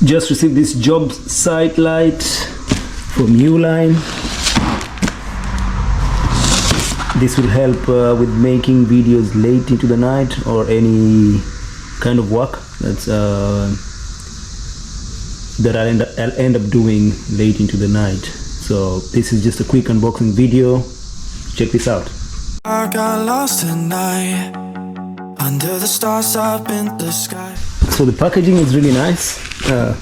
Just received this job site light from Uline. This will help with making videos late into the night or any kind of work that's that I'll end up doing late into the night. So this is just a quick unboxing video. Check this out. I got lost tonight under the stars up in the sky. So the packaging is really nice.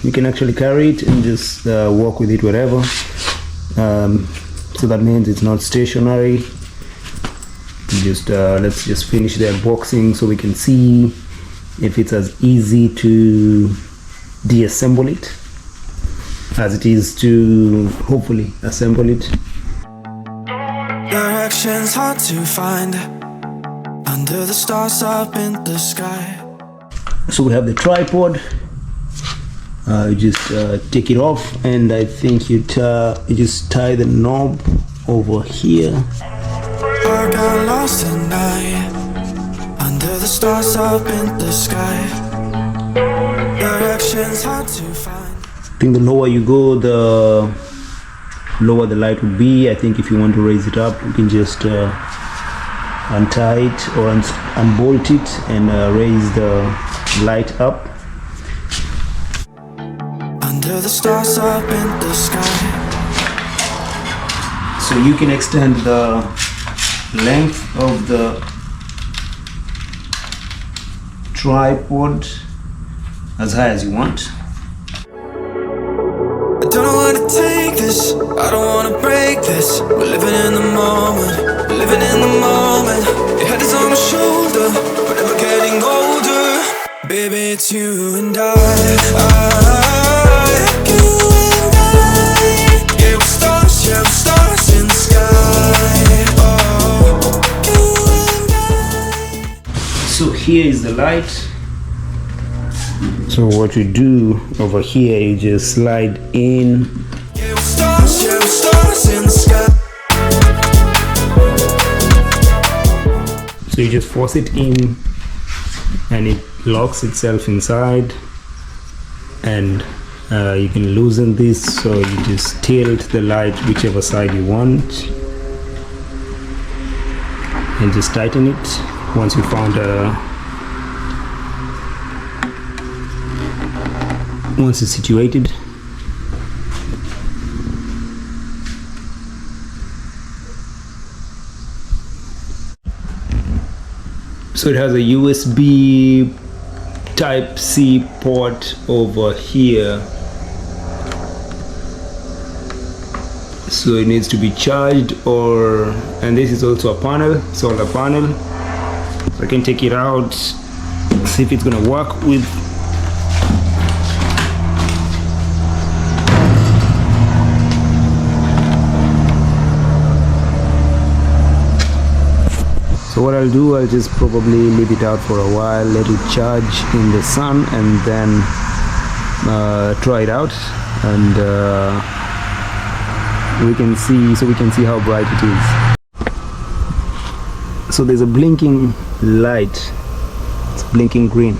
You can actually carry it and just walk with it wherever. So that means it's not stationary. Let's just finish the unboxing so we can see if it's as easy to deassemble it as it is to hopefully assemble it. Directions hard to find under the stars up in the sky. So we have the tripod. You just take it off, and I think you just tie the knob over here. I got lost tonight under the stars up in the sky. Directions hard to find. I think the lower you go, the lower the light would be. I think if you want to raise it up, you can just untie it or unbolt it and raise the light up. Under the stars up in the sky. So you can extend the length of the tripod as high as you want. I don't know where to take this, I don't wanna break this. We're living in the moment, we're living in the moment. Your head is on my shoulder, but never getting older. Baby, it's you and I. You and I. Yeah, we're stars in the sky. Oh, you and I. So here is the light. So what you do over here, you just slide in. Yeah, we're stars in the sky. So you just force it in and it locks itself inside, and you can loosen this, so you just tilt the light whichever side you want and just tighten it once you found once it's situated. So it has a USB Type-C port over here, so it needs to be charged, and this is also a panel, solar panel. So I can take it out, see if it's gonna work with. So what I'll do, I'll just probably leave it out for a while, let it charge in the sun, and then try it out, and we can see how bright it is. So there's a blinking light, it's blinking green.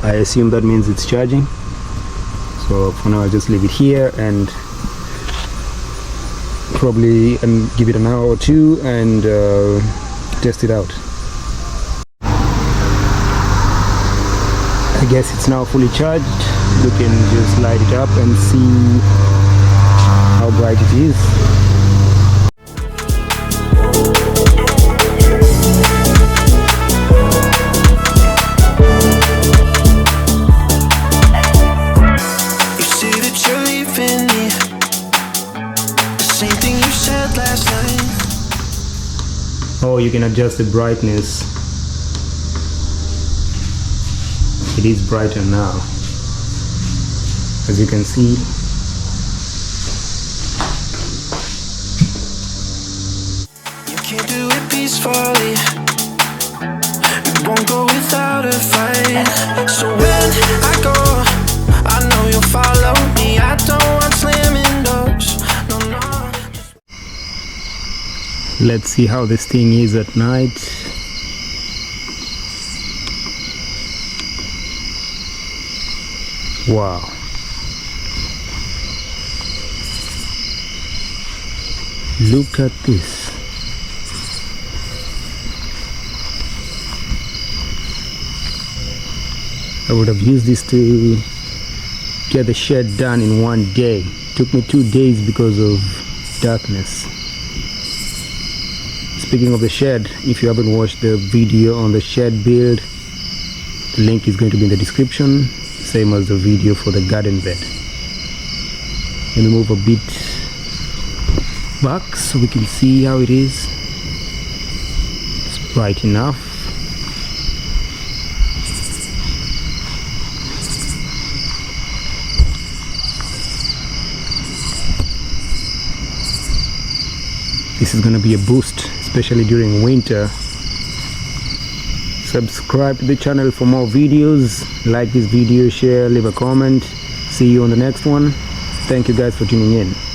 I assume that means it's charging. So for now I'll just leave it here and probably give it an hour or two and test it out. I guess it's now fully charged. You can just light it up and see how bright it is. You say that you're leaving me, the same thing you said last night. Oh, you can adjust the brightness. It is brighter now, as you can see. You can't do it peacefully, it won't go without a fight. So when I go, I know you'll follow me. I don't want slamming doors, no, no. Let's see how this thing is at night. Wow, Look at this. I would have used this to get the shed done in one day. It took me 2 days because of darkness. Speaking of the shed, if you haven't watched the video on the shed build, the link is going to be in the description, same as the video for the garden bed. Let me move a bit back so we can see how it is. It's bright enough. This is going to be a boost, especially during winter. Subscribe to the channel for more videos. Like this video, share, leave a comment. See you on the next one. Thank you guys for tuning in.